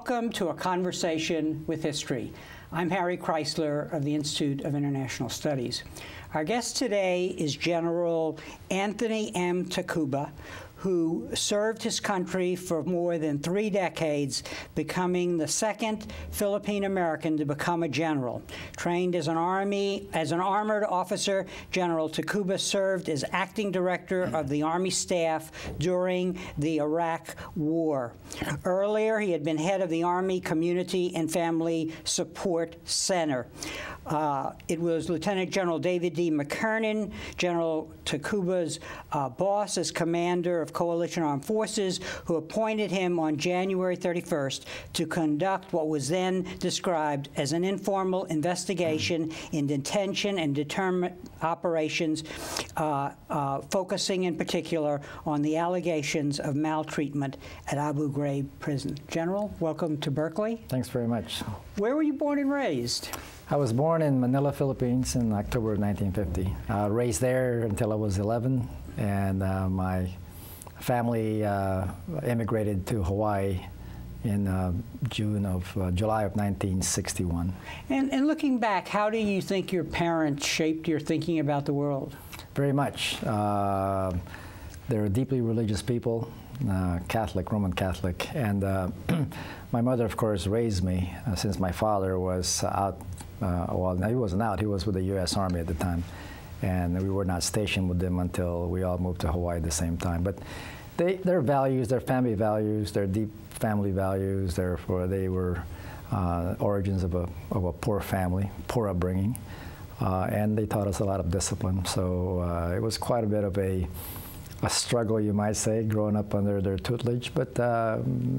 Welcome to A Conversation with History. I'm Harry Kreisler of the Institute of International Studies. Our guest today is General Anthony M. Taguba, who served his country for more than 3 decades, becoming the second Philippine American to become a general. Trained as an armored officer, General Taguba served as acting director of the Army staff during the Iraq War. Earlier, he had been head of the Army Community and Family Support Center. It was Lieutenant General David D. McKernan, General Taguba's boss as commander of Coalition Armed Forces, who appointed him on January 31st to conduct what was then described as an informal investigation in detention and deterrent operations, focusing in particular on the allegations of maltreatment at Abu Ghraib prison. General, welcome to Berkeley. Thanks very much. Where were you born and raised? I was born in Manila, Philippines in October of 1950. Raised there until I was 11, and my family immigrated to Hawaii in July of 1961. And looking back, how do you think your parents shaped your thinking about the world? Very much. They're deeply religious people, Catholic, Roman Catholic, and my mother, of course, raised me since my father was out. Well, he wasn't out. He was with the U.S. Army at the time, and we were not stationed with them until we all moved to Hawaii at the same time. But their values, their family values, their deep family values, therefore they were origins of a poor family, poor upbringing, and they taught us a lot of discipline. So it was quite a bit of a struggle, you might say, growing up under their tutelage, but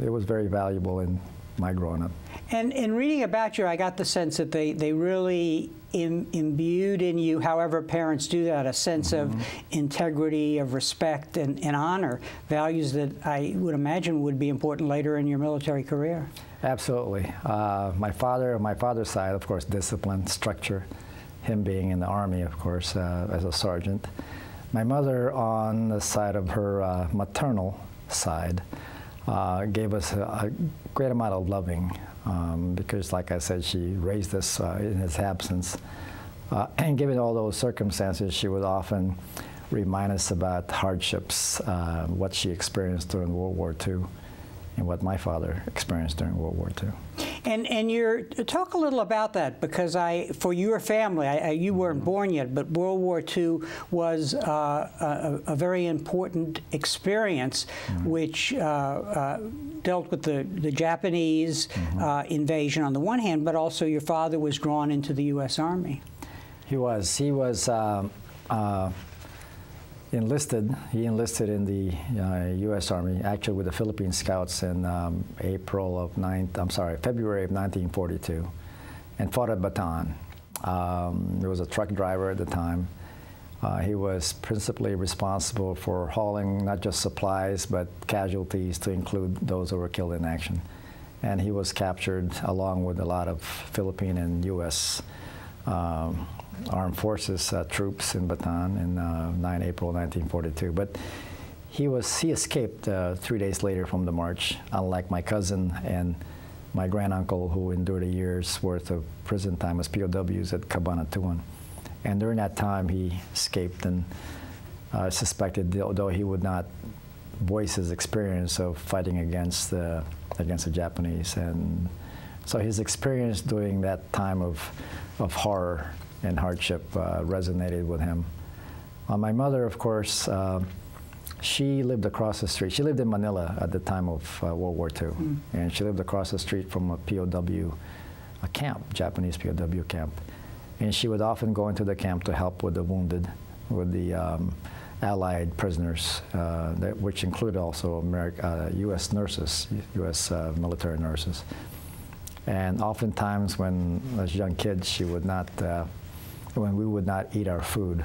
it was very valuable in my growing up. And in reading about you, I got the sense that they really imbued in you, however parents do that, a sense of integrity, of respect, and honor, values that I would imagine would be important later in your military career. Absolutely. My father's side, of course, discipline, structure, him being in the Army, of course, as a sergeant. My mother, on the side of her maternal side, gave us a great amount of loving because, like I said, she raised us in his absence. And given all those circumstances, she would often remind us about hardships, what she experienced during World War II and what my father experienced during World War II. And talk a little about that, because for your family, you weren't born yet, but World War II was a very important experience, which dealt with the Japanese invasion on the one hand, but also your father was drawn into the U.S. Army. He was enlisted. He enlisted in the U.S. Army, actually with the Philippine Scouts in February of 1942, and fought at Bataan. He was a truck driver at the time. He was principally responsible for hauling not just supplies, but casualties, to include those who were killed in action. And he was captured along with a lot of Philippine and U.S. Armed Forces troops in Bataan in April 1942. But he escaped 3 days later from the march, unlike my cousin and my granduncle, who endured a year's worth of prison time as POWs at Cabanatuan. And during that time, he escaped and suspected, although he would not voice his experience of fighting against the Japanese. And so his experience during that time of horror and hardship resonated with him. My mother, of course, she lived across the street. She lived in Manila at the time of World War II, and she lived across the street from a POW camp, Japanese POW camp. And she would often go into the camp to help with the wounded, with the Allied prisoners, which included also U.S. nurses, U.S. military nurses. And oftentimes, when as young kids, she would not, when we would not eat our food,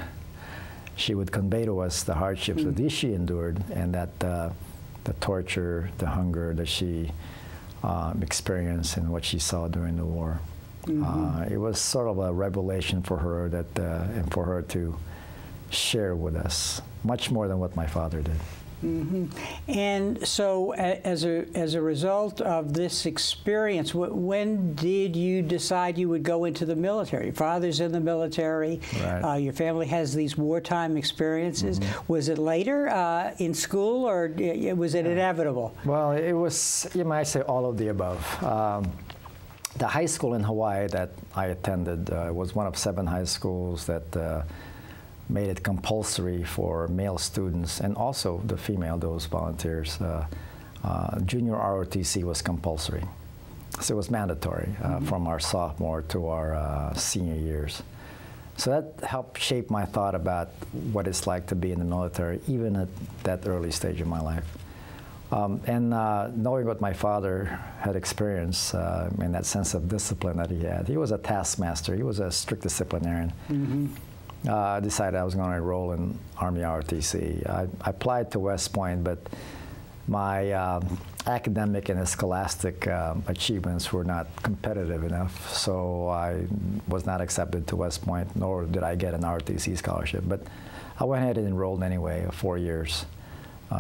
she would convey to us the hardships that she endured, and that the torture, the hunger that she experienced and what she saw during the war. It was sort of a revelation for her and for her to share with us, much more than what my father did. Mm-hmm. And so, as a result of this experience, when did you decide you would go into the military? Your father's in the military. Right. Your family has these wartime experiences. Mm-hmm. Was it later in school, or was it inevitable? Well, it was, you might say, all of the above. The high school in Hawaii that I attended was one of 7 high schools that made it compulsory for male students and also the female, those volunteers. Junior ROTC was compulsory. So it was mandatory from our sophomore to our senior years. So that helped shape my thought about what it's like to be in the military, even at that early stage of my life. Knowing what my father had experienced and that sense of discipline that he was a taskmaster. He was a strict disciplinarian. Mm-hmm. I decided I was going to enroll in Army ROTC. I applied to West Point, but my academic and scholastic achievements were not competitive enough, so I was not accepted to West Point, nor did I get an ROTC scholarship. But I went ahead and enrolled anyway, 4 years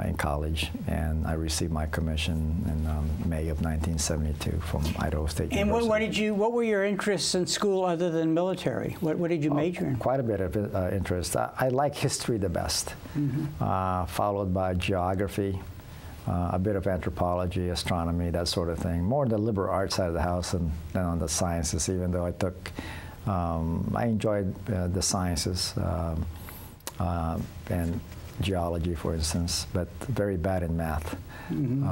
in college, and I received my commission in May of 1972 from Idaho State University. And what were your interests in school other than military? What did you major in? Quite a bit of interest. I like history the best, followed by geography, a bit of anthropology, astronomy, that sort of thing. More on the liberal arts side of the house than on the sciences, even though I enjoyed the sciences and geology, for instance, but very bad in math. Mm-hmm.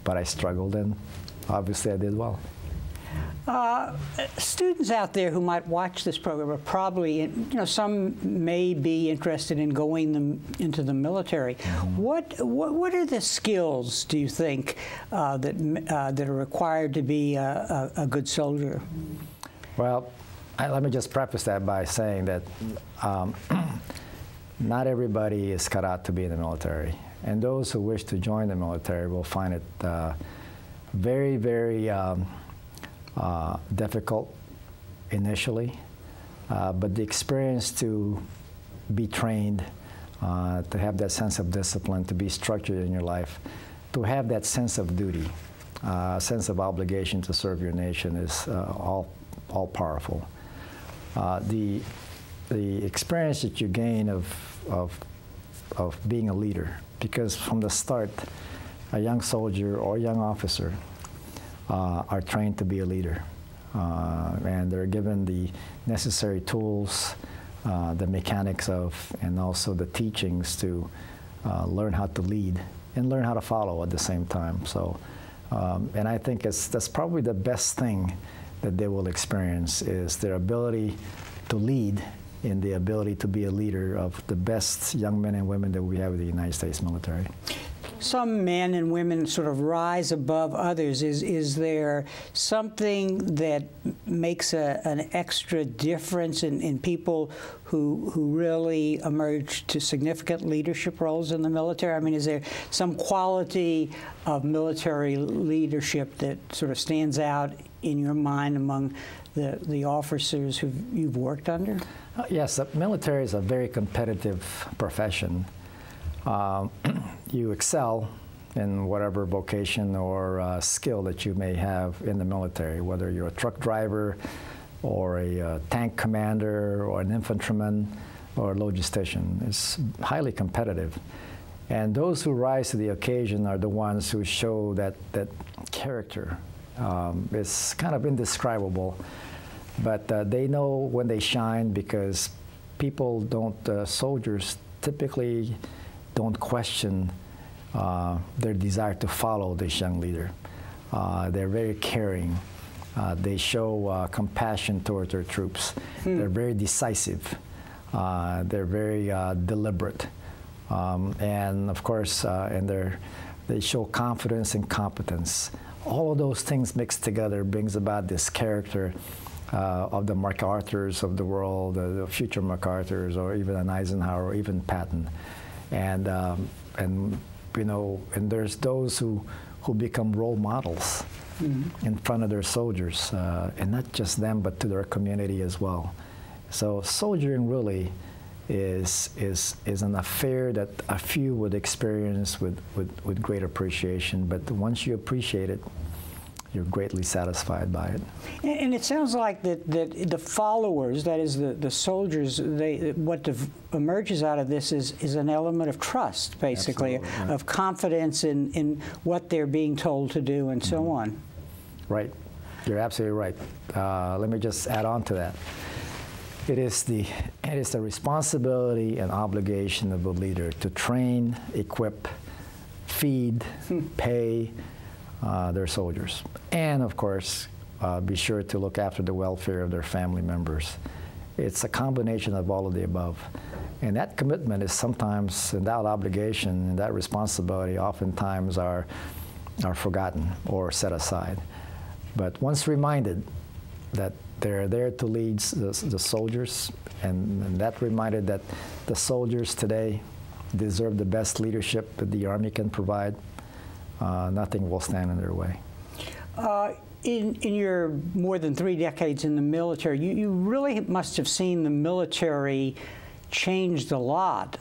But I struggled, and obviously I did well. Students out there who might watch this program are probably, some may be interested in going into the military. Mm-hmm. What are the skills, do you think, that are required to be a good soldier? Well, let me just preface that by saying that not everybody is cut out to be in the military, and those who wish to join the military will find it very, very difficult initially, but the experience to be trained, to have that sense of discipline, to be structured in your life, to have that sense of duty, sense of obligation to serve your nation is all powerful. The experience that you gain of being a leader, because from the start, a young soldier or young officer are trained to be a leader, and they're given the necessary tools, the mechanics of, and also the teachings to learn how to lead and learn how to follow at the same time. So, and I think that's probably the best thing that they will experience, is their ability to lead and the ability to be a leader of the best young men and women that we have in the United States military. Some men and women sort of rise above others. Is there something that makes an extra difference in people who really emerge to significant leadership roles in the military? I mean, is there some quality of military leadership that sort of stands out in your mind among the officers who you've worked under? Yes, the military is a very competitive profession. You excel in whatever vocation or skill that you may have in the military, whether you're a truck driver or a tank commander or an infantryman or a logistician. It's highly competitive. And those who rise to the occasion are the ones who show that character. It's kind of indescribable, but they know when they shine, because people don't, soldiers typically don't question their desire to follow this young leader. They're very caring. They show compassion towards their troops. They're very decisive. They're very deliberate. And of course, they show confidence and competence. All of those things mixed together brings about this character of the MacArthurs of the world, the future MacArthurs, or even an Eisenhower, or even Patton. And there's those who become role models in front of their soldiers, and not just them, but to their community as well. So soldiering really is an affair that a few would experience with great appreciation. But once you appreciate it, you're greatly satisfied by it. And it sounds like that the followers, that is the soldiers, what emerges out of this is an element of trust, basically, Absolutely, of confidence in what they're being told to do and so on. Right. You're absolutely right. Let me just add on to that. It is the responsibility and obligation of a leader to train, equip, feed, pay their soldiers, and of course be sure to look after the welfare of their family members. It's a combination of all of the above, and that commitment is sometimes, and that obligation and that responsibility oftentimes are forgotten or set aside. But once reminded that they're there to lead the soldiers, and that reminded that the soldiers today deserve the best leadership that the Army can provide, nothing will stand in their way. In your more than 3 decades in the military, you really must have seen the military changed a lot,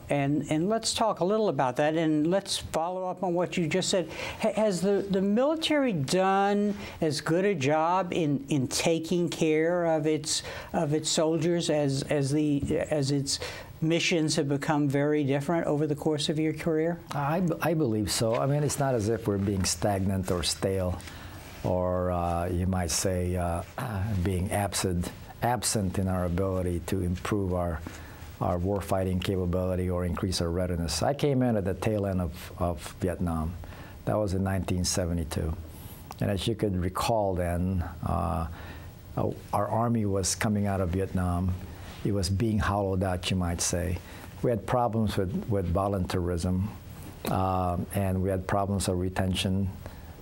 and let's talk a little about that, and let's follow up on what you just said. Has the military done as good a job in taking care of its soldiers as its missions have become very different over the course of your career? I believe so. I mean, it's not as if we're being stagnant or stale, or you might say being absent in our ability to improve our warfighting capability or increase our readiness. I came in at the tail end of Vietnam. That was in 1972. And as you could recall then, our Army was coming out of Vietnam. It was being hollowed out, you might say. We had problems with volunteerism, and we had problems of retention,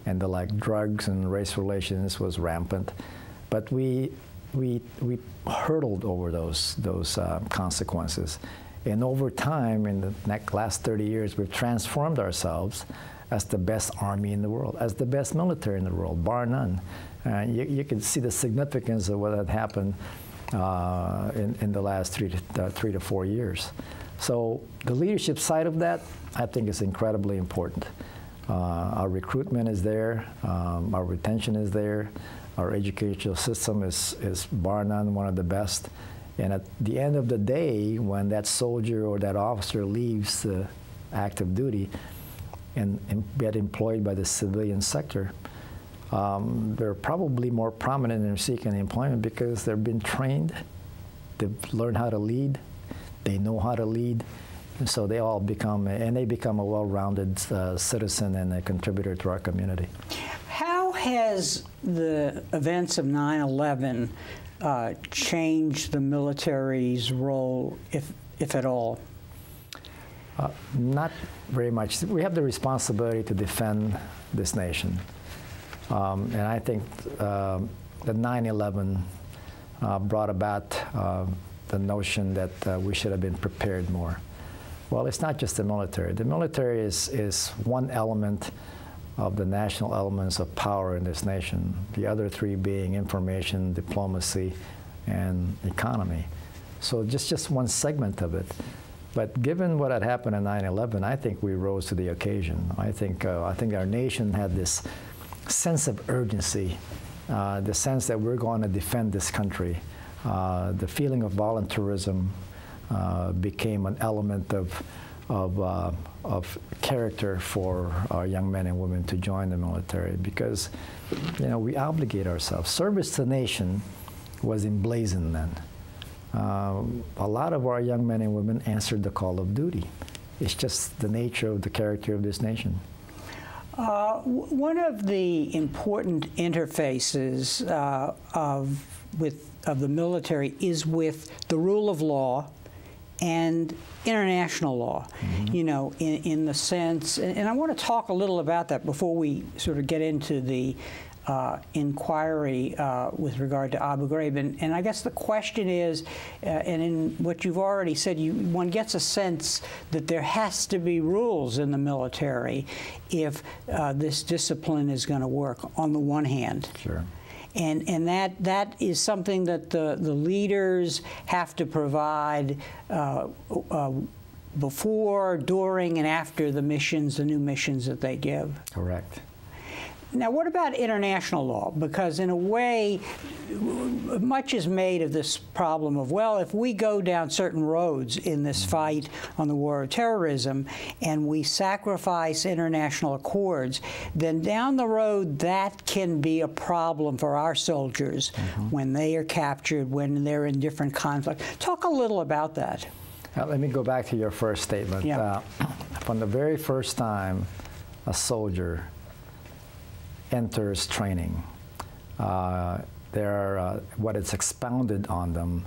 and the like. Drugs and race relations was rampant. But we hurdled over those consequences, and over time, in the last 30 years, we've transformed ourselves as the best Army in the world, as the best military in the world, bar none. You can see the significance of what had happened in the last 3 to 4 years. So the leadership side of that, I think, is incredibly important. Our recruitment is there, our retention is there. Our educational system is bar none one of the best. And at the end of the day, when that soldier or that officer leaves active duty and get employed by the civilian sector, they're probably more prominent in seeking employment because they've been trained, they've learned how to lead, they know how to lead, and so they all become a well-rounded citizen and a contributor to our community. How has the events of 9/11 changed the military's role, if at all? Not very much. We have the responsibility to defend this nation. And I think the 9/11 brought about the notion that we should have been prepared more. Well, it's not just the military. The military is one element of the national elements of power in this nation, the other 3 being information, diplomacy, and economy. So just one segment of it. But given what had happened in 9/11, I think we rose to the occasion. I think our nation had this sense of urgency, the sense that we're going to defend this country. The feeling of volunteerism became an element of character for our young men and women to join the military, because, you know, we obligate ourselves. Service to the nation was emblazoned then. A lot of our young men and women answered the call of duty. It's just the nature of the character of this nation. One of the important interfaces of the military is with the rule of law and international law, you know, in the sense, and I want to talk a little about that before we sort of get into the inquiry with regard to Abu Ghraib. And I guess the question is, and in what you've already said, one gets a sense that there has to be rules in the military if this discipline is going to work, on the one hand. Sure. And that is something that the leaders have to provide before, during, and after the missions, the new missions that they give. Correct. Now, what about international law? Because in a way, much is made of this problem of, well, if we go down certain roads in this fight on the war of terrorism and we sacrifice international accords, then down the road that can be a problem for our soldiers when they are captured, when they're in different conflicts. Talk a little about that. Let me go back to your first statement. Yeah. From the very first time a soldier enters training, what is expounded on them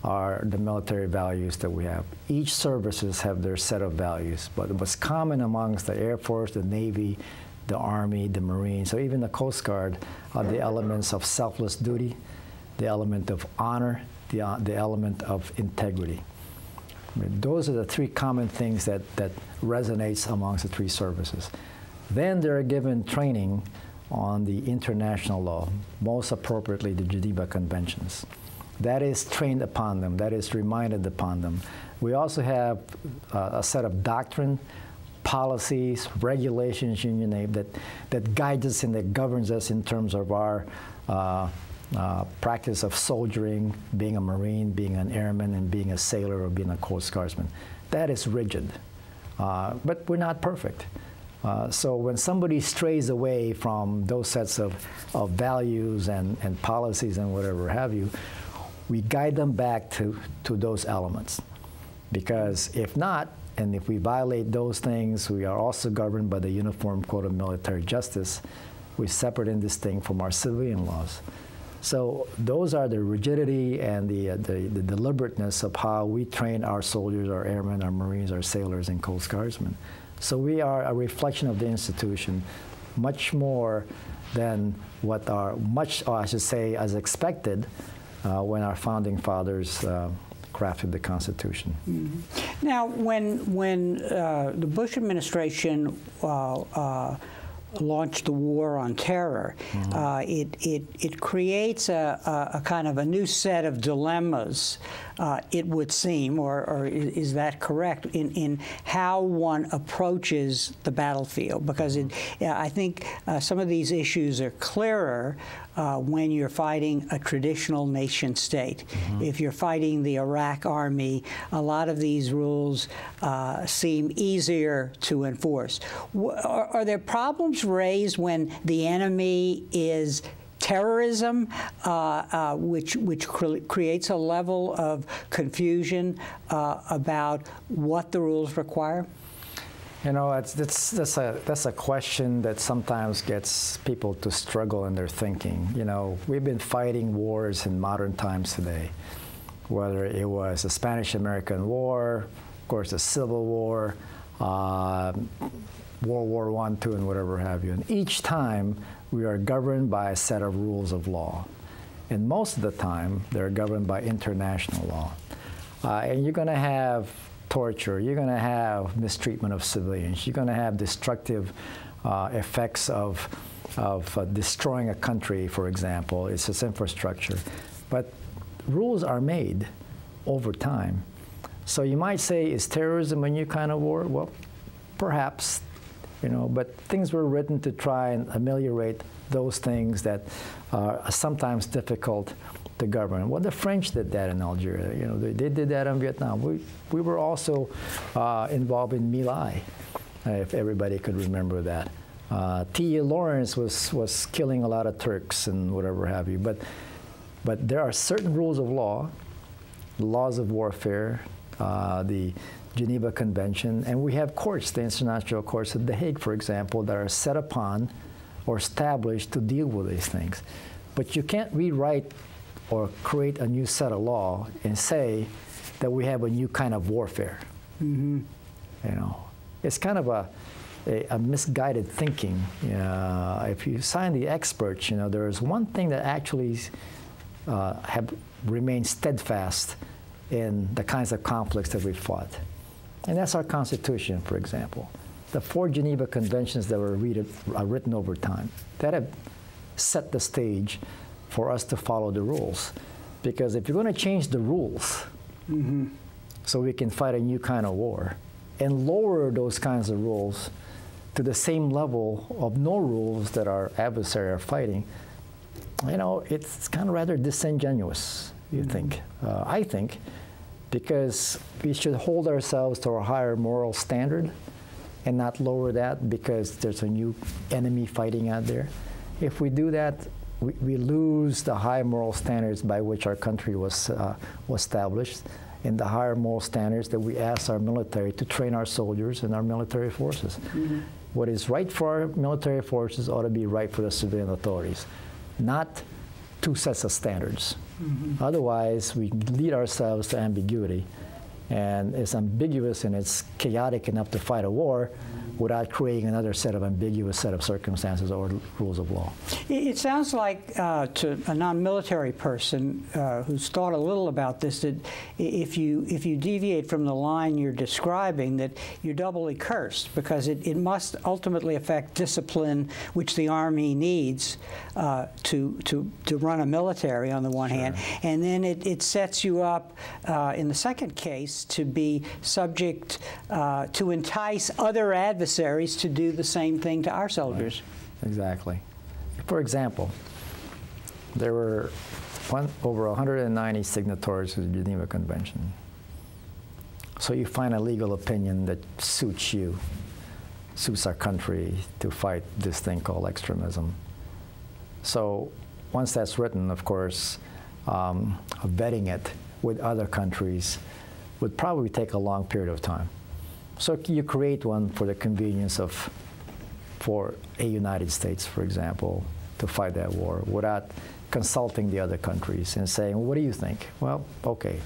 are the military values that we have. Each services have their set of values, but what's common amongst the Air Force, the Navy, the Army, the Marines, so even the Coast Guard, are the elements of selfless duty, the element of honor, the element of integrity. I mean, those are the three common things that resonates amongst the three services. Then they're given training on the international law, most appropriately the Geneva Conventions. That is trained upon them, that is reminded upon them. We also have a set of doctrine, policies, regulations, you name, that guides us and that governs us in terms of our practice of soldiering, being a Marine, being an airman, and being a sailor or being a Coast Guardsman. That is rigid, but we're not perfect. So when somebody strays away from those sets of values and policies and whatever have you, we guide them back to those elements. Because if not, and if we violate those things, we are also governed by the Uniform Code of Military Justice. We separate and distinct from our civilian laws. So those are the rigidity and the deliberateness of how we train our soldiers, our airmen, our Marines, our sailors, and Coast Guardsmen. So we are a reflection of the institution, much more than what I should say, as expected when our founding fathers crafted the Constitution. Mm-hmm. Now, when the Bush administration launched the war on terror, it creates a kind of a new set of dilemmas, it would seem, or is that correct, in how one approaches the battlefield? Because I think some of these issues are clearer when you're fighting a traditional nation state. If you're fighting the Iraq Army, a lot of these rules seem easier to enforce. Are there problems raised when the enemy is terrorism, which creates a level of confusion about what the rules require? You know, that's a question that sometimes gets people to struggle in their thinking. You know, we've been fighting wars in modern times today, whether it was the Spanish-American War, of course, the Civil War, World War I, II, and whatever have you. And each time, we are governed by a set of rules of law. And most of the time, they're governed by international law. And you're going to have torture, you're going to have mistreatment of civilians, you're going to have destructive effects of destroying a country, for example. It's its infrastructure. But rules are made over time. So you might say, is terrorism a new kind of war? Well, perhaps, you know, but things were written to try and ameliorate those things that are sometimes difficult to govern. Well, the French did that in Algeria. You know, they did that in Vietnam. We were also involved in My Lai, if everybody could remember that. T.E. Lawrence was killing a lot of Turks and whatever have you. But there are certain rules of law, laws of warfare, the Geneva Convention, and we have courts, the international courts at The Hague, for example, that are set upon or established to deal with these things. But you can't rewrite or create a new set of law and say that we have a new kind of warfare. You know, it's kind of a misguided thinking. If you sign the experts, you know, there is one thing that actually have remained steadfast in the kinds of conflicts that we've fought. And that's our Constitution, for example. The 4 Geneva Conventions that were written over time, that have set the stage for us to follow the rules. Because if you're going to change the rules so we can fight a new kind of war and lower those kinds of rules to the same level of no rules that our adversary are fighting, you know, it's kind of rather disingenuous, you think. I think, because we should hold ourselves to a higher moral standard and not lower that because there's a new enemy fighting out there. If we do that, we lose the high moral standards by which our country was established, and the higher moral standards that we ask our military to train our soldiers and our military forces. What is right for our military forces ought to be right for the civilian authorities, not two sets of standards. Otherwise, we lead ourselves to ambiguity, and it's ambiguous and it's chaotic enough to fight a war without creating another set of ambiguous set of circumstances or rules of law. It sounds like to a non-military person who's thought a little about this, that if you deviate from the line you're describing, that you're doubly cursed, because it must ultimately affect discipline, which the Army needs to run a military on the one hand, and then it sets you up in the second case to be subject to entice other adversaries to do the same thing to our soldiers. Right. Exactly. For example, there were over 190 signatories to the Geneva Convention. So you find a legal opinion that suits you, suits our country to fight this thing called extremism. So once that's written, of course, vetting it with other countries would probably take a long period of time. So you create one for the convenience for a United States, for example, to fight that war without consulting the other countries and saying, well, what do you think? Well, okay,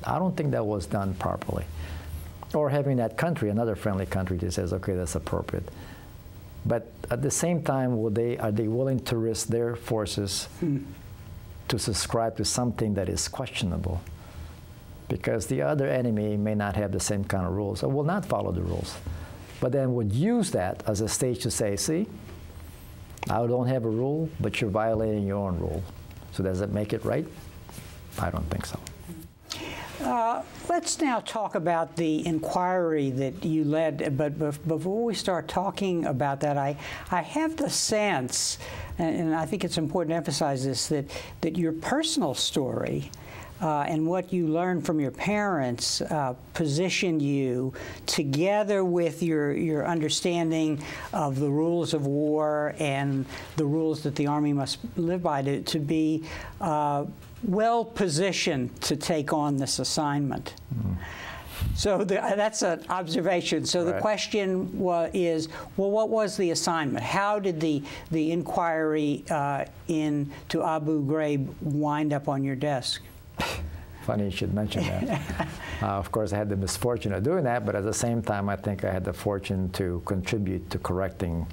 I don't think that was done properly. Or having that country, another friendly country, that says, okay, that's appropriate. But at the same time, are they willing to risk their forces to subscribe to something that is questionable? Because the other enemy may not have the same kind of rules or will not follow the rules, but then would use that as a stage to say, see, I don't have a rule, but you're violating your own rule. So does it make it right? I don't think so. Let's now talk about the inquiry that you led, but before we start talking about that, I have the sense, and I think it's important to emphasize this, that your personal story and what you learned from your parents positioned you, together with your understanding of the rules of war and the rules that the Army must live by, to be well positioned to take on this assignment. So that's an observation. So the question is, well, what was the assignment? How did the inquiry into Abu Ghraib wind up on your desk? Funny you should mention that. Of course, I had the misfortune of doing that, but at the same time, I think I had the fortune to contribute to correcting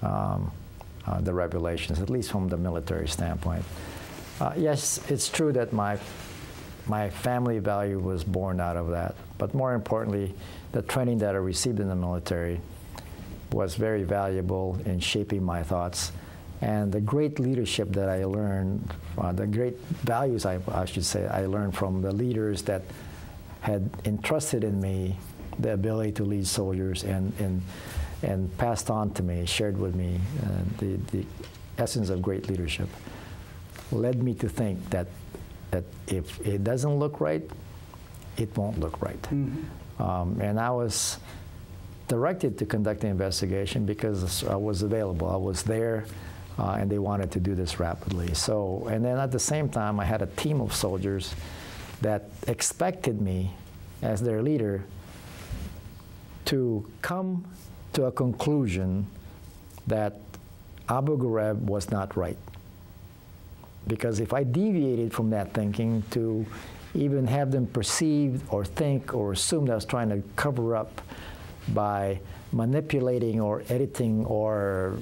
the revelations, at least from the military standpoint. Yes, it's true that my family value was born out of that, but more importantly, the training that I received in the military was very valuable in shaping my thoughts. And the great leadership that I learned, the great values, I should say, I learned from the leaders that had entrusted in me the ability to lead soldiers and passed on to me, shared with me the essence of great leadership, led me to think that if it doesn't look right, it won't look right. And I was directed to conduct the investigation because I was available. I was there. And they wanted to do this rapidly. So, and then at the same time, I had a team of soldiers that expected me, as their leader, to come to a conclusion that Abu Ghraib was not right. Because if I deviated from that thinking to even have them perceive or think or assume that I was trying to cover up by manipulating or editing or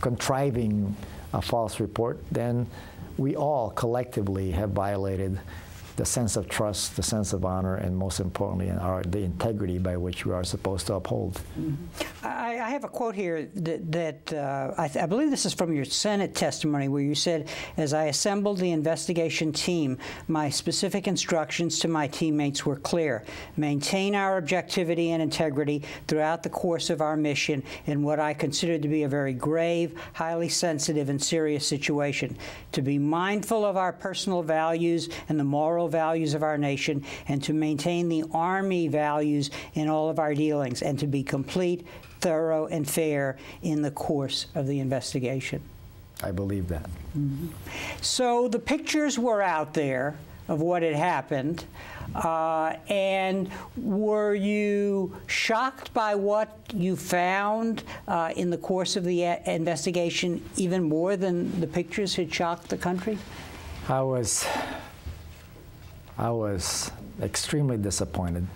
contriving a false report, then we all collectively have violated the sense of trust, the sense of honor, and most importantly, the integrity by which we are supposed to uphold. I have a quote here that I believe this is from your Senate testimony, where you said, "As I assembled the investigation team, my specific instructions to my teammates were clear: maintain our objectivity and integrity throughout the course of our mission in what I considered to be a very grave, highly sensitive, and serious situation. To be mindful of our personal values and the moral values of our nation, and to maintain the Army values in all of our dealings, and to be complete, thorough, and fair in the course of the investigation." I believe that. So the pictures were out there of what had happened, and were you shocked by what you found in the course of the investigation even more than the pictures had shocked the country? I was extremely disappointed.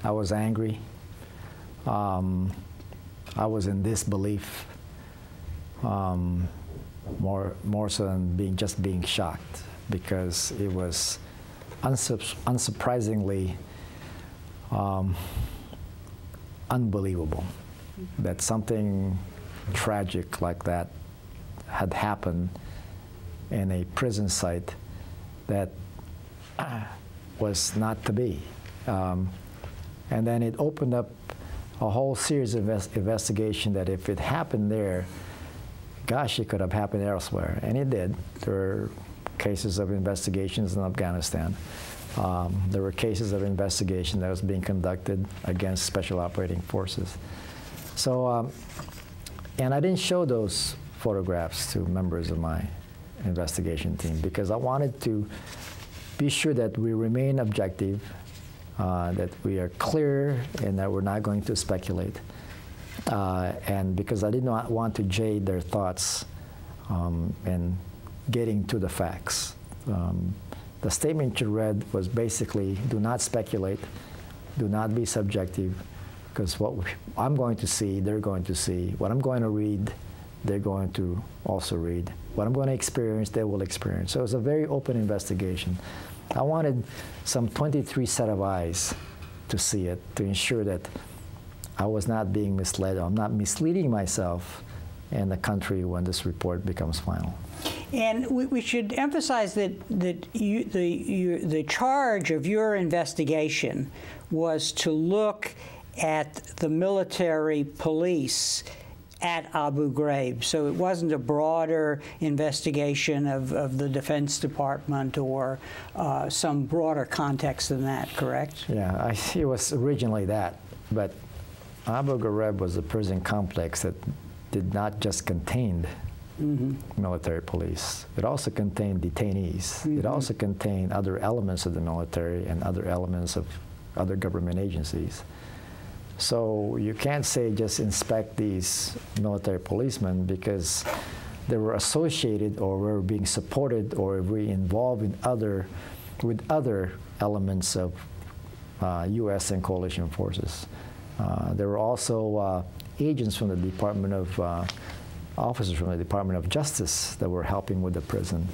I was angry. I was in disbelief, more so than just being shocked, because it was unsurprisingly unbelievable that something tragic like that had happened in a prison site that was not to be. And then it opened up a whole series of investigation that if it happened there, gosh, it could have happened elsewhere. And it did. There were cases of investigations in Afghanistan. There were cases of investigation that was being conducted against special operating forces. So, and I didn't show those photographs to members of my investigation team because I wanted to be sure that we remain objective, that we are clear, and that we're not going to speculate. And because I did not want to jade their thoughts and getting to the facts. The statement you read was basically, do not speculate, do not be subjective, because what I'm going to see, they're going to see. What I'm going to read, they're going to also read. What I'm going to experience, they will experience. So it's a very open investigation. I wanted some 23 set of eyes to see it, to ensure that I was not being misled, or I'm not misleading myself and the country when this report becomes final. And we should emphasize that the charge of your investigation was to look at the military police at Abu Ghraib. So it wasn't a broader investigation of the Defense Department or some broader context than that, correct? Yeah, it was originally that. But Abu Ghraib was a prison complex that did not just contain military police. It also contained detainees. It also contained other elements of the military and other elements of other government agencies. So you can't say just inspect these military policemen because they were associated or were being supported or were involved in with other elements of U.S. and coalition forces. There were also agents from the Department of officers from the Department of Justice that were helping with the prison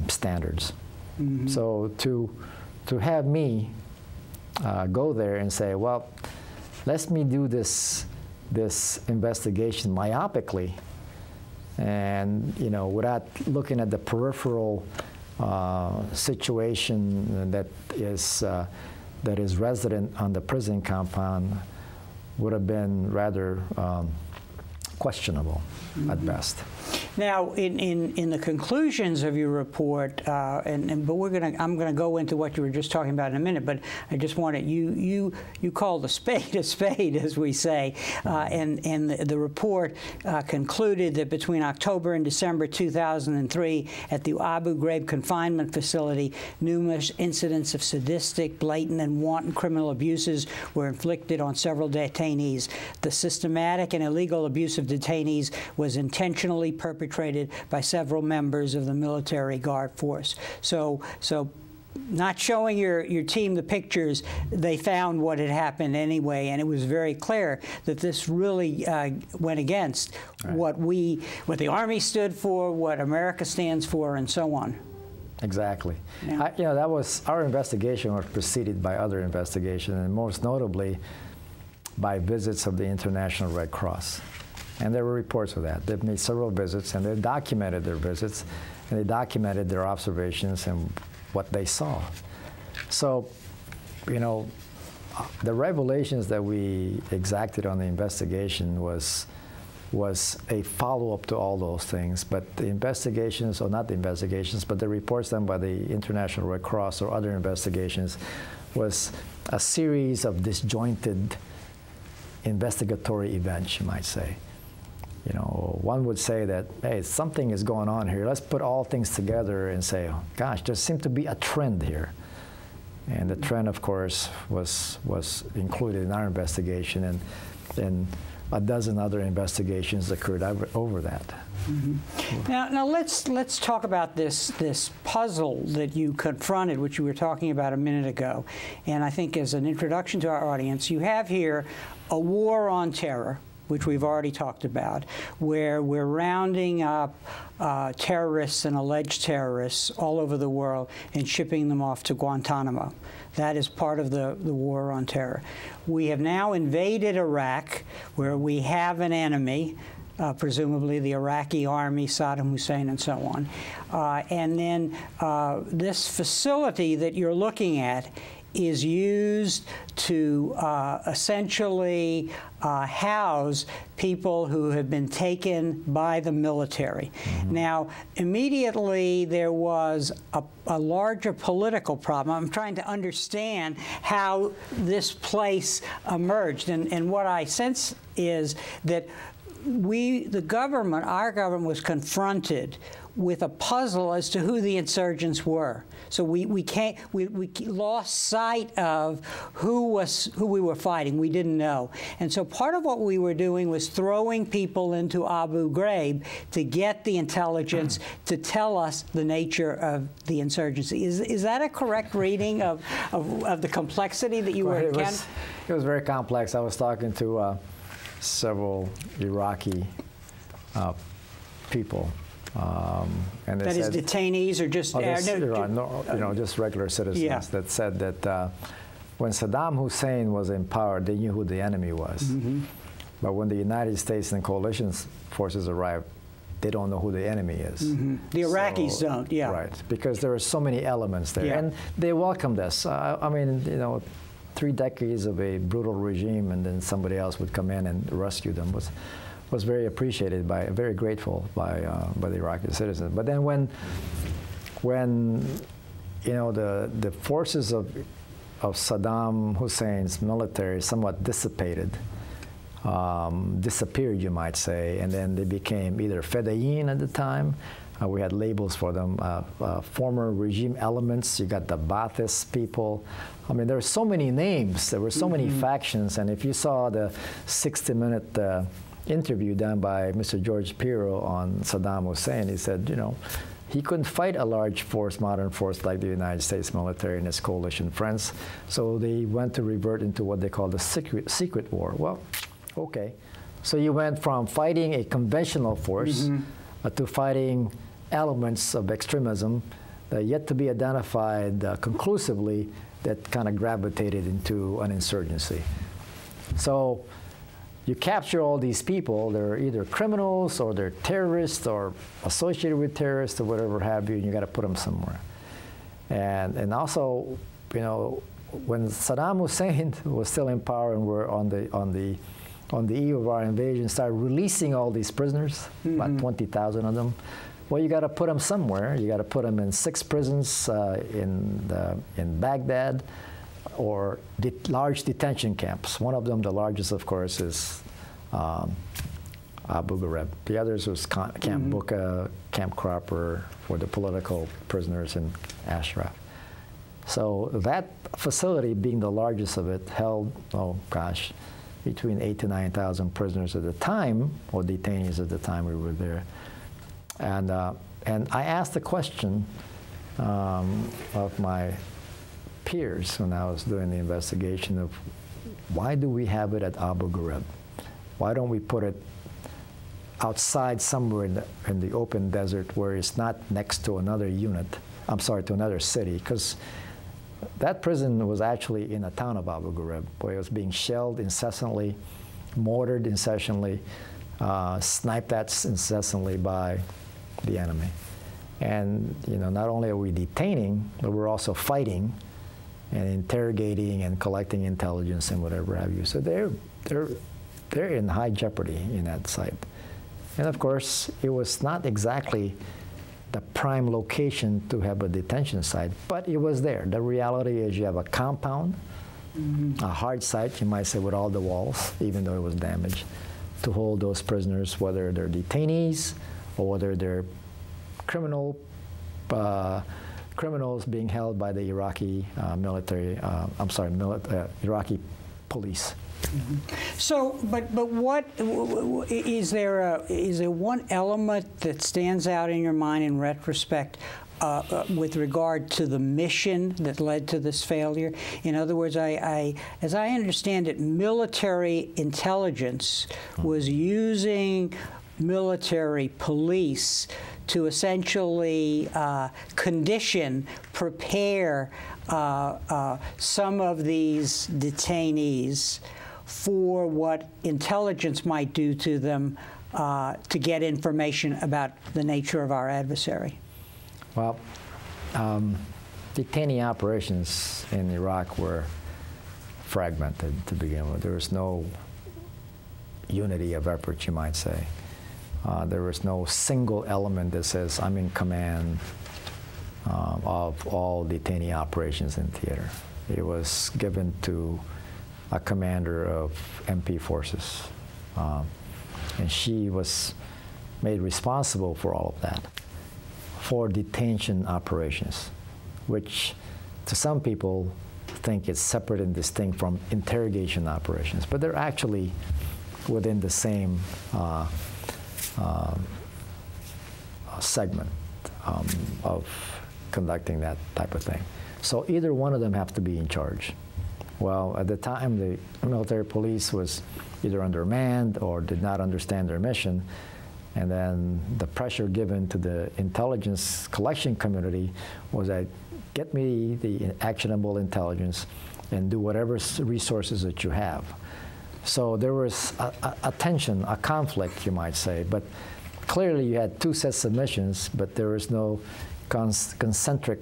standards. So to have me go there and say, well, let me do this investigation myopically, and without looking at the peripheral situation that is resident on the prison compound, would have been rather questionable at best. Now, in the conclusions of your report, but I'm going to go into what you were just talking about in a minute. But I just wanted you called a spade, as we say, and the report concluded that between October and December 2003, at the Abu Ghraib confinement facility, numerous incidents of sadistic, blatant, and wanton criminal abuses were inflicted on several detainees. The systematic and illegal abuse of detainees was intentionally perpetrated by several members of the military guard force. So not showing your team the pictures, they found what had happened anyway, and it was very clear that this really went against what the Army stood for, what America stands for, and so on. Exactly. Yeah. You know, that was, our investigation was preceded by other investigations, and most notably by visits of the International Red Cross. And there were reports of that. They've made several visits, and they documented their visits, and they documented their observations and what they saw. So, you know, the revelations that we exacted on the investigation was a follow-up to all those things. But the investigations, or not the investigations, but the reports done by the International Red Cross or other investigations was a series of disjointed investigatory events, you might say. You know, one would say that, hey, something is going on here. Let's put all things together and say, oh, gosh, there seemed to be a trend here. And the trend, of course, was included in our investigation, and then a dozen other investigations occurred over that. Mm-hmm. Now let's talk about this puzzle that you confronted, which you were talking about a minute ago. And I think as an introduction to our audience, you have here a war on terror, which we've already talked about, where we're rounding up terrorists and alleged terrorists all over the world and shipping them off to Guantanamo. That is part of the war on terror. We have now invaded Iraq, where we have an enemy, presumably the Iraqi army, Saddam Hussein, and so on. And then this facility that you're looking at is used to essentially house people who have been taken by the military. Mm-hmm. Now, immediately there was a larger political problem. I'm trying to understand how this place emerged. And what I sense is that the government, our government, was confronted with a puzzle as to who the insurgents were. So we lost sight of who we were fighting. We didn't know. And so part of what we were doing was throwing people into Abu Ghraib to get the intelligence to tell us the nature of the insurgency. Is that a correct reading of the complexity that you were encountering? It was very complex. I was talking to several Iraqi people. And that is detainees or just just regular citizens that said that when Saddam Hussein was in power, they knew who the enemy was. Mm-hmm. But when the United States and coalition forces arrived, they don't know who the enemy is. Mm-hmm. The Iraqis don't, yeah. Right, because there are so many elements there. Yeah. And they welcomed us. I mean, you know, 3 decades of a brutal regime, and then somebody else would come in and rescue them was very appreciated very grateful by the Iraqi citizens. But then when you know the forces of Saddam Hussein's military somewhat disappeared, you might say, and then they became either Fedayeen at the time. We had labels for them, former regime elements. You got the Ba'athist people. I mean, there were so many names. There were so many factions. And if you saw the 60-minute interview done by Mr. George Pirro on Saddam Hussein, he said, you know, he couldn't fight a large force, modern force like the United States military and its coalition friends. So they went to revert into what they call the secret war. Well, okay. So you went from fighting a conventional force to fighting elements of extremism that yet to be identified conclusively that kind of gravitated into an insurgency. So you capture all these people. They're either criminals or they're terrorists or associated with terrorists or whatever have you, and you got to put them somewhere. And also, you know, when Saddam Hussein was still in power and we're on the eve of our invasion, started releasing all these prisoners, about 20,000 of them. Well, you got to put them somewhere. You got to put them in 6 prisons in Baghdad, or large detention camps. One of them, the largest, of course, is Abu Ghraib. The others was Camp Bucca, Camp Cropper for the political prisoners in Ashraf. So that facility, being the largest of it, held, oh gosh, between 8,000 to 9,000 prisoners at the time, or detainees at the time we were there. And I asked the question of my peers when I was doing the investigation of why do we have it at Abu Ghraib? Why don't we put it outside somewhere in the open desert where it's not next to another unit, to another city, because that prison was actually in the town of Abu Ghraib, where it was being shelled incessantly, mortared incessantly, sniped at incessantly by the enemy. And not only are we detaining, but we're also fighting and interrogating and collecting intelligence and whatever have you. So they're in high jeopardy in that site. And of course, it was not exactly the prime location to have a detention site, but it was there. The reality is you have a compound, a hard site, you might say, with all the walls, even though it was damaged, to hold those prisoners, whether they're detainees or whether they're criminals being held by the Iraqi Iraqi police. So, but what is there? Is there one element that stands out in your mind in retrospect with regard to the mission that led to this failure? In other words, as I understand it, military intelligence was using military police to essentially prepare some of these detainees for what intelligence might do to them to get information about the nature of our adversary? Well, detainee operations in Iraq were fragmented to begin with. There was no unity of effort, you might say. There was no single element that says, I'm in command of all detainee operations in theater. It was given to a commander of MP forces. And she was made responsible for all of that, for detention operations, which to some people think it's separate and distinct from interrogation operations, but they're actually within the same segment of conducting that type of thing. So either one of them have to be in charge. Well, at the time, the military police was either undermanned or did not understand their mission, and then the pressure given to the intelligence collection community was that get me the actionable intelligence and do whatever resources that you have. So there was a tension, a conflict, you might say, but clearly you had two sets of missions, but there was no concentric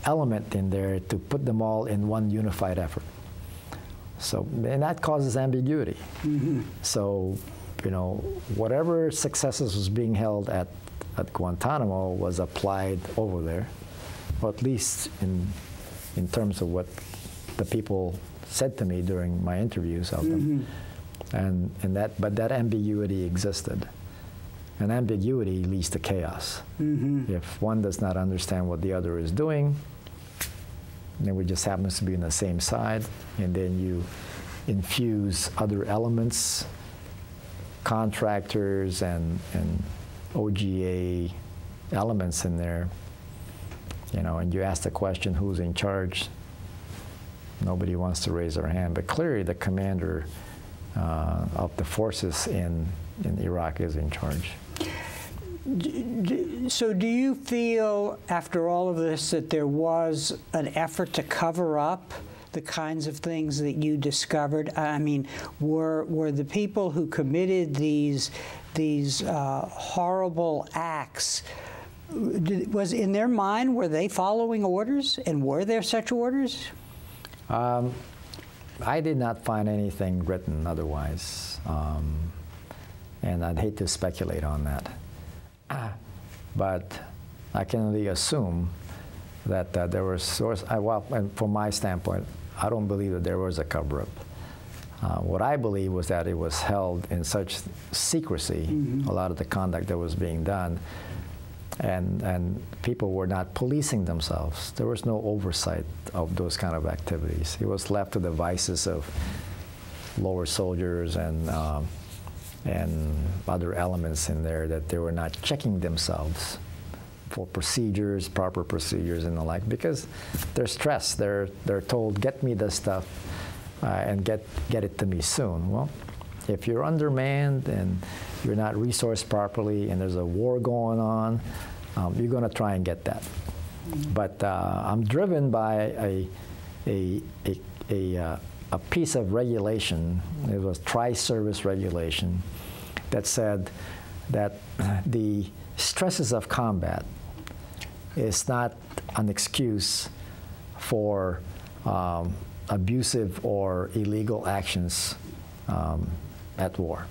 element in there to put them all in one unified effort. So, and that causes ambiguity. So, whatever successes was being held at Guantanamo was applied over there, or at least in terms of what the people said to me during my interviews of them. But that ambiguity existed. And ambiguity leads to chaos. If one does not understand what the other is doing, then it just happens to be on the same side, and then you infuse other elements, contractors and OGA elements in there, and you ask the question, who's in charge? Nobody wants to raise their hand, but clearly the commander of the forces in Iraq is in charge. So do you feel, after all of this, that there was an effort to cover up the kinds of things that you discovered? I mean, were the people who committed these horrible acts, was in their mind, were they following orders, and were there such orders? I did not find anything written otherwise, and I'd hate to speculate on that. But I can only assume that there was source. Well, and from my standpoint, I don't believe that there was a cover-up. What I believe was that it was held in such secrecy, a lot of the conduct that was being done, and people were not policing themselves. There was no oversight of those kind of activities. It was left to the vices of lower soldiers and other elements in there, that they were not checking themselves for procedures, proper procedures and the like, because they're stressed. They're told, get me this stuff and get it to me soon. Well, if you're undermanned and you're not resourced properly and there's a war going on, you're going to try and get that. But I'm driven by a piece of regulation. It was tri-service regulation that said that the stresses of combat is not an excuse for abusive or illegal actions at war.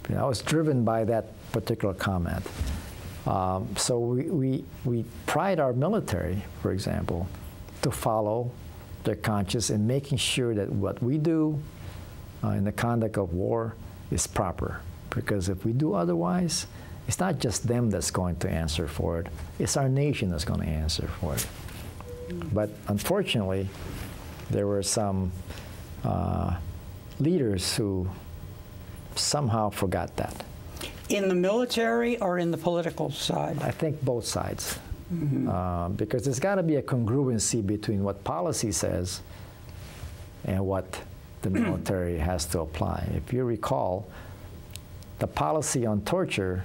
You know, I was driven by that particular comment. So we pride our military, for example, to follow their conscience in making sure that what we do in the conduct of war is proper. Because if we do otherwise, it's not just them that's going to answer for it, it's our nation that's going to answer for it. But unfortunately, there were some leaders who somehow forgot that. In the military or in the political side? I think both sides. Because there's got to be a congruency between what policy says and what the military has to apply. If you recall, the policy on torture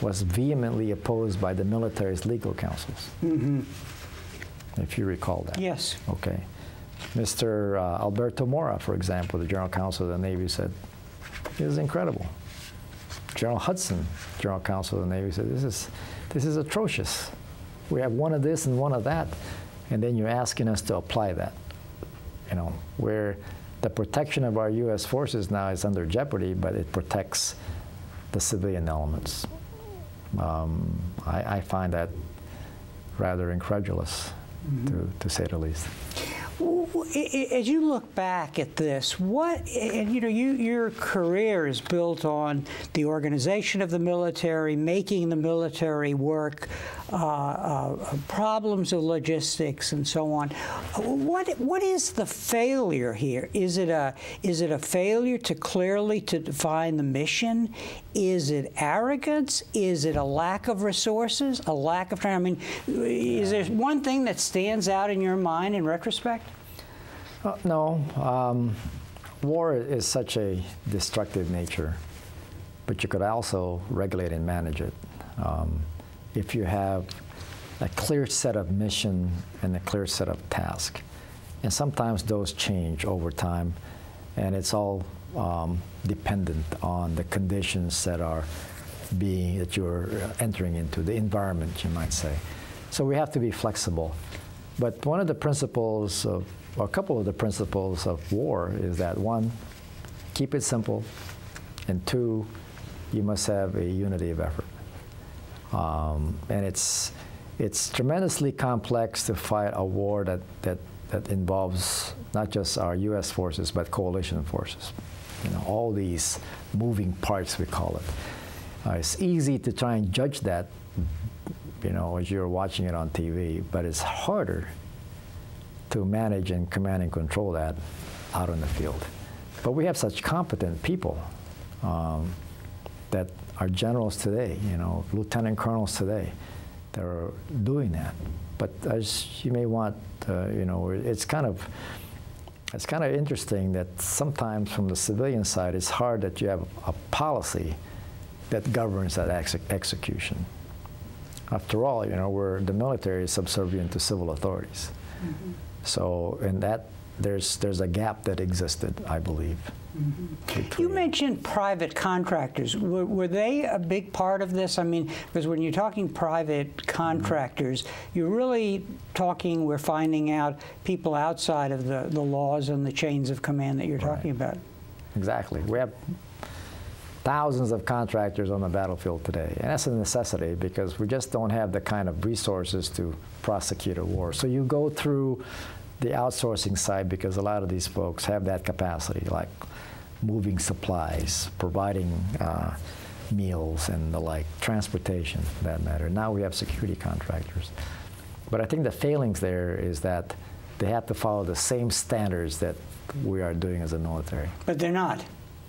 was vehemently opposed by the military's legal councils. If you recall that. Yes. Okay. Mr. Alberto Mora, for example, the General Counsel of the Navy, said, "This is incredible." General Hudson, General Counsel of the Navy, said, this is atrocious. We have one of this and one of that, and then you're asking us to apply that. You know, where the protection of our U.S. forces now is under jeopardy, but it protects the civilian elements. I find that rather incredulous, to say the least. As you look back at this, your career is built on the organization of the military, making the military work, problems of logistics, and so on. What is the failure here? Is it a failure to clearly define the mission? Is it arrogance? Is it a lack of resources? A lack of time? I mean, is there one thing that stands out in your mind in retrospect? No. War is such a destructive nature, but you could also regulate and manage it. If you have a clear set of mission and a clear set of task. And sometimes those change over time, and it's all dependent on the conditions that you're entering into, the environment, you might say. So we have to be flexible. But one of the principles of, or a couple of the principles of war is that, one, keep it simple, and two, you must have a unity of effort. And it's tremendously complex to fight a war that involves not just our U.S. forces, but coalition forces. You know, all these moving parts, we call it. It's easy to try and judge that, you know, as you're watching it on TV, but it's harder to manage and command and control that out in the field. But we have such competent people that are generals today, you know, lieutenant colonels today, that are doing that. But as you may want, you know, it's kind of interesting that sometimes from the civilian side, it's hard that you have a policy that governs that execution. After all, you know, the military is subservient to civil authorities. Mm-hmm. So in that, there's a gap that existed, I believe. Mm-hmm. You mentioned private contractors. Were they a big part of this? I mean, because when you're talking private contractors, you're really talking, we're finding out, people outside of the laws and the chains of command that you're talking about. Exactly. We have thousands of contractors on the battlefield today, and that's a necessity because we just don't have the kind of resources to prosecute a war. So you go through the outsourcing side because a lot of these folks have that capacity, like moving supplies, providing meals and the like, transportation for that matter. Now we have security contractors. But I think the failings there is that they have to follow the same standards that we are doing as a military. But they're not,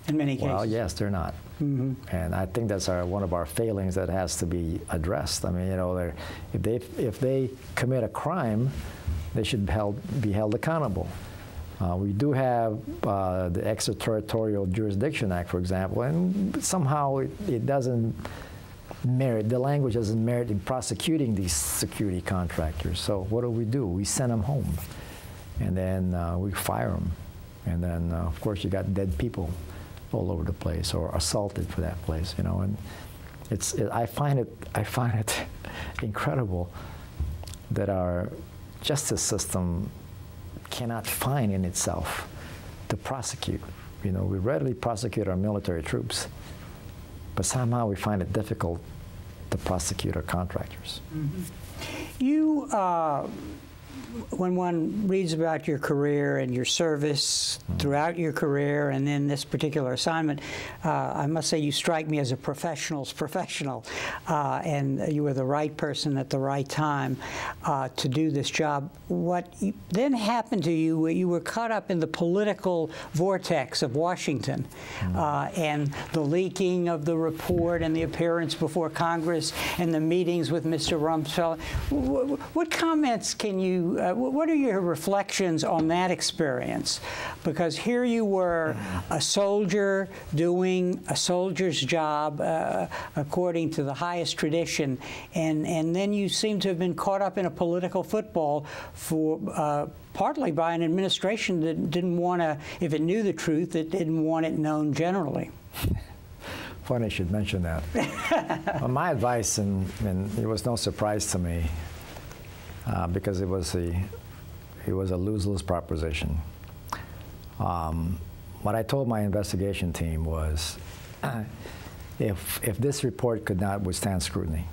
in many cases. Well, yes, they're not. Mm-hmm. And I think that's one of our failings that has to be addressed. I mean, you know, if they commit a crime, they should be held accountable. We do have the Extraterritorial Jurisdiction Act, for example, and somehow it doesn't merit, the language doesn't merit in prosecuting these security contractors. So what do? We send them home, and then we fire them, and then of course you got dead people all over the place, or assaulted for that place, you know. And I find it incredible that our justice system cannot find in itself to prosecute. You know, we readily prosecute our military troops, but somehow we find it difficult to prosecute our contractors. Mm-hmm. You, when one reads about your career and your service throughout your career and then this particular assignment, I must say you strike me as a professional's professional, and you were the right person at the right time to do this job. What then happened to you, you were caught up in the political vortex of Washington, and the leaking of the report and the appearance before Congress and the meetings with Mr. Rumsfeld. What comments can you, what are your reflections on that experience? Because here you were, a soldier doing a soldier's job according to the highest tradition, and then you seem to have been caught up in a political football for partly by an administration that didn't want to, if it knew the truth, it didn't want it known generally. Funny you should mention that. Well, my advice, and it was no surprise to me, because it was a lose-lose proposition. What I told my investigation team was, if this report could not withstand scrutiny,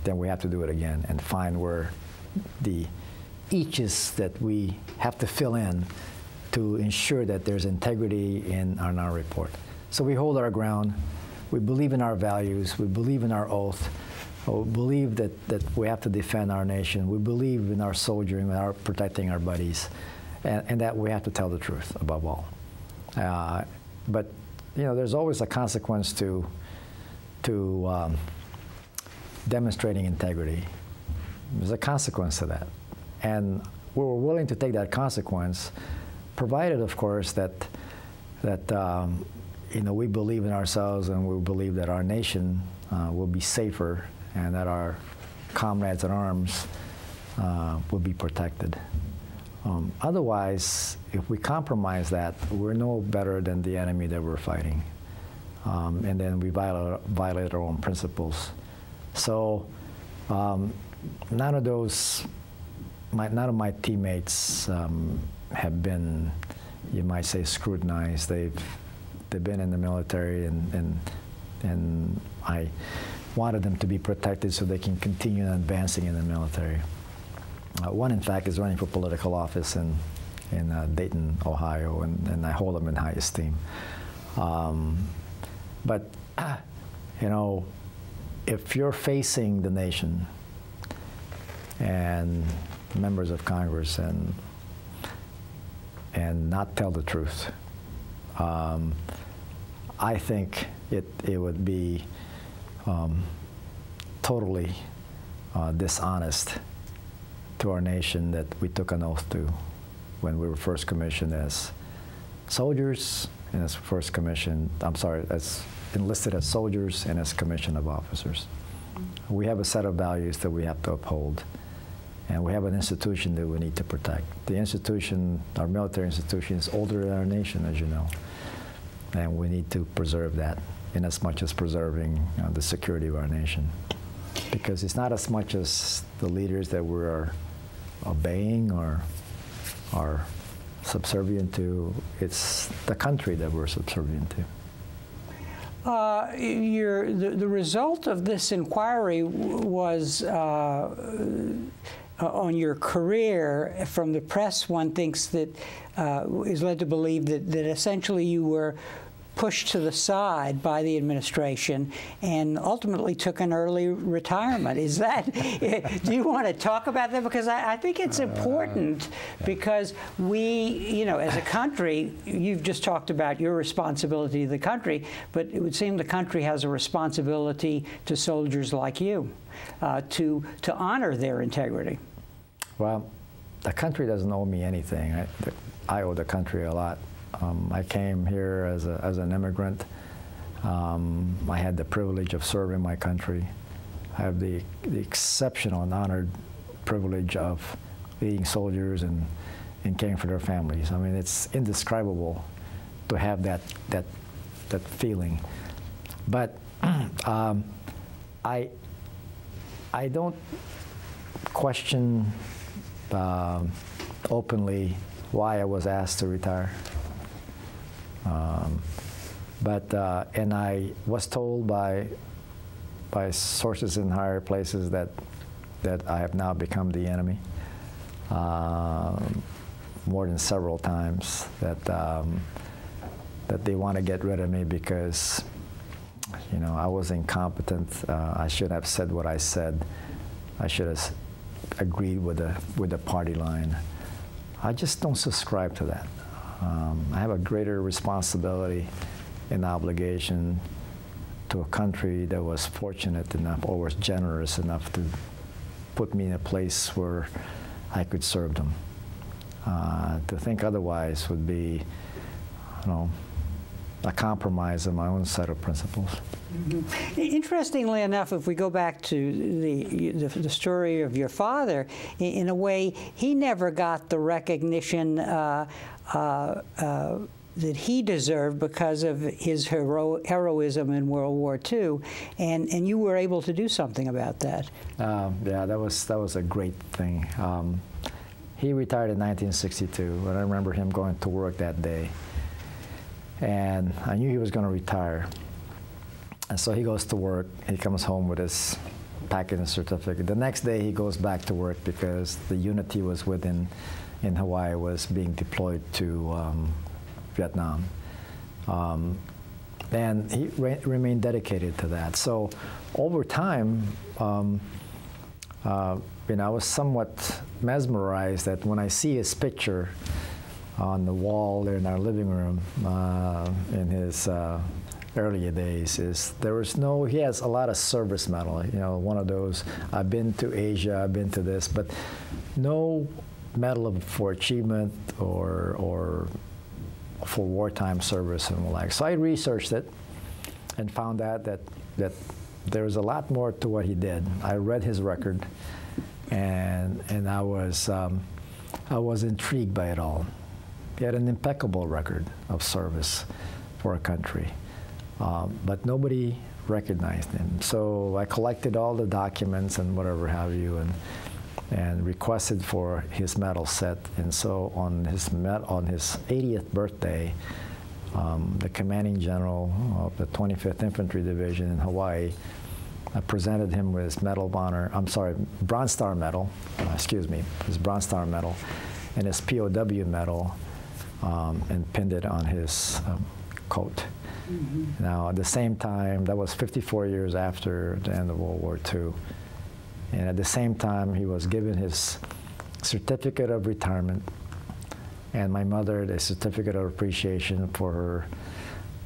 then we have to do it again and find where the eaches that we have to fill in to ensure that there's integrity in our report. So we hold our ground. We believe in our values. We believe in our oath. We believe that we have to defend our nation. We believe in our soldiering, in our protecting our buddies, and that we have to tell the truth above all. But you know, there's always a consequence to demonstrating integrity. There's a consequence to that, and we were willing to take that consequence, provided, of course, that you know, we believe in ourselves and we believe that our nation will be safer and that our comrades in arms will be protected. Otherwise, if we compromise that, we're no better than the enemy that we're fighting. And then we violate our own principles. So none of my teammates have been, you might say, scrutinized. They've been in the military, and I wanted them to be protected so they can continue advancing in the military. One, in fact, is running for political office in Dayton, Ohio, and I hold them in high esteem. But you know, if you're facing the nation and members of Congress and not tell the truth, I think it would be totally dishonest to our nation that we took an oath to when we were first commissioned as soldiers and as first commissioned, as enlisted as soldiers and as commissioned of officers. We have a set of values that we have to uphold, and we have an institution that we need to protect. The institution, our military institution, is older than our nation, as you know, and we need to preserve that in as much as preserving the security of our nation. Because it's not as much as the leaders that we're obeying or are subservient to, it's the country that we're subservient to. The result of this inquiry was on your career. From the press, one thinks that is led to believe that essentially you were pushed to the side by the administration and ultimately took an early retirement. Is that, do you want to talk about that? Because I think it's important, because we, you know, as a country, you've just talked about your responsibility to the country, but it would seem the country has a responsibility to soldiers like you to honor their integrity. Well, the country doesn't owe me anything. I owe the country a lot. I came here as an immigrant. I had the privilege of serving my country. have the exceptional and honored privilege of leading soldiers and caring for their families. I mean, it's indescribable to have that feeling. But I don't question openly why I was asked to retire. And I was told by sources in higher places that I have now become the enemy. More than several times that they want to get rid of me because, you know, I was incompetent. I should have said what I said. I should have agreed with the party line. I just don't subscribe to that. I have a greater responsibility and obligation to a country that was fortunate enough or was generous enough to put me in a place where I could serve them. To think otherwise would be, you know, a compromise of my own set of principles. Mm-hmm. Interestingly enough, if we go back to the story of your father, in a way, he never got the recognition that he deserved because of his heroism in World War II, and you were able to do something about that. Yeah, that was a great thing. He retired in 1962, and I remember him going to work that day. And I knew he was going to retire. And so he goes to work. He comes home with his packet and certificate. The next day, he goes back to work because the unit he was with in Hawaii was being deployed to Vietnam. And he remained dedicated to that. So over time, you know, I was somewhat mesmerized that when I see his picture on the wall there in our living room in his earlier days, he has a lot of service medal, you know, one of those, I've been to Asia, I've been to this, but no medal for achievement or for wartime service and the like. So I researched it and found out that there was a lot more to what he did. I read his record, and I was intrigued by it all. He had an impeccable record of service for a country, but nobody recognized him. So I collected all the documents and whatever have you, and requested for his medal set. And so on his 80th birthday, the commanding general of the 25th Infantry Division in Hawaii presented him with his Medal of Honor, Bronze Star Medal, his Bronze Star Medal, and his POW medal, and pinned it on his coat. Mm-hmm. Now, at the same time, that was 54 years after the end of World War II, and at the same time, he was given his certificate of retirement, and my mother the certificate of appreciation for her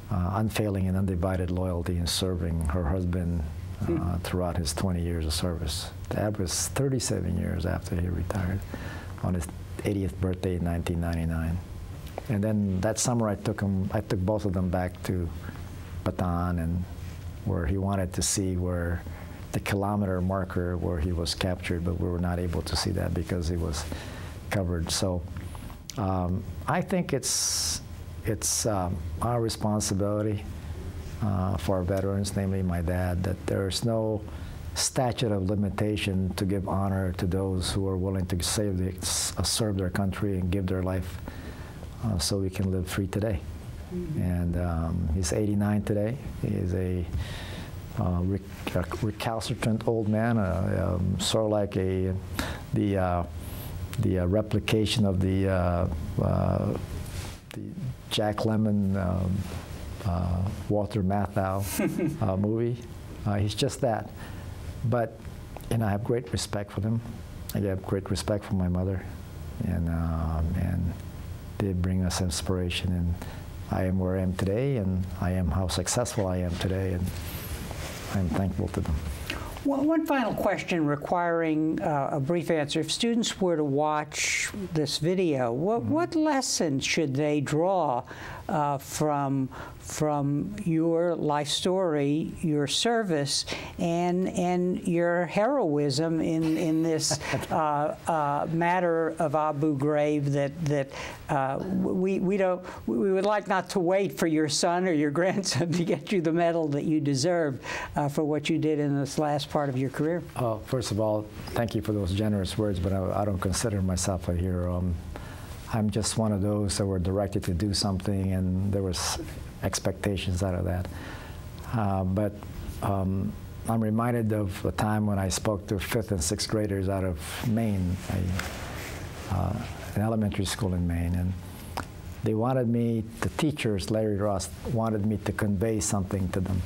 unfailing and undivided loyalty in serving her husband throughout his 20 years of service. That was 37 years after he retired on his 80th birthday in 1999. And then that summer I took both of them back to Bataan, and where he wanted to see where the kilometer marker where he was captured, but we were not able to see that because he was covered. So I think it's our responsibility for our veterans, namely my dad, that there's no statute of limitation to give honor to those who are willing to serve their country and give their life so we can live free today. Mm-hmm. And he's 89 today. He is a recalcitrant old man, sort of like the replication of the Jack Lemmon Walter Matthau movie. He's just that. But I have great respect for them. I have great respect for my mother, and they bring us inspiration. And I am where I am today, and I am how successful I am today, and I'm thankful to them. One final question requiring a brief answer. If students were to watch this video, what lessons should they draw from your life story, your service, and your heroism in this matter of Abu Ghraib that we would like not to wait for your son or your grandson to get you the medal that you deserve for what you did in this last part of your career? First of all, thank you for those generous words, but I don't consider myself a hero. I'm just one of those that were directed to do something, and there was expectations out of that. But I'm reminded of a time when I spoke to 5th and 6th graders out of Maine, an elementary school in Maine, and they wanted me, the teachers, Larry Ross, wanted me to convey something to them.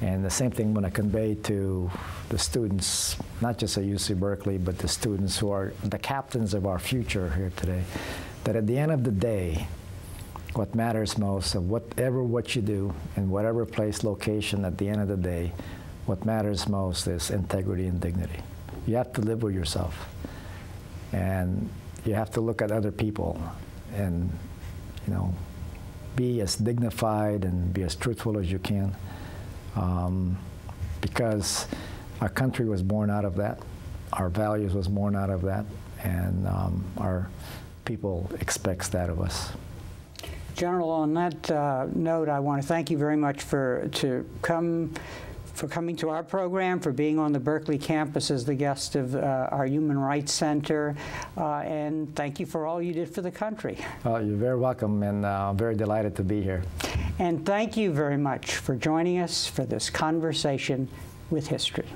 And the same thing when I conveyed to the students, not just at UC Berkeley, but the students who are the captains of our future here today, that at the end of the day, what matters most of what you do in whatever place, location, at the end of the day, what matters most is integrity and dignity. You have to live with yourself. And you have to look at other people and, you know, be as dignified and be as truthful as you can. Because our country was born out of that, our values was born out of that, and our people expects that of us. General, on that note, I want to thank you very much for coming to our program, for being on the Berkeley campus as the guest of our Human Rights Center, and thank you for all you did for the country. You're very welcome, and I'm very delighted to be here. And thank you very much for joining us for this conversation with history.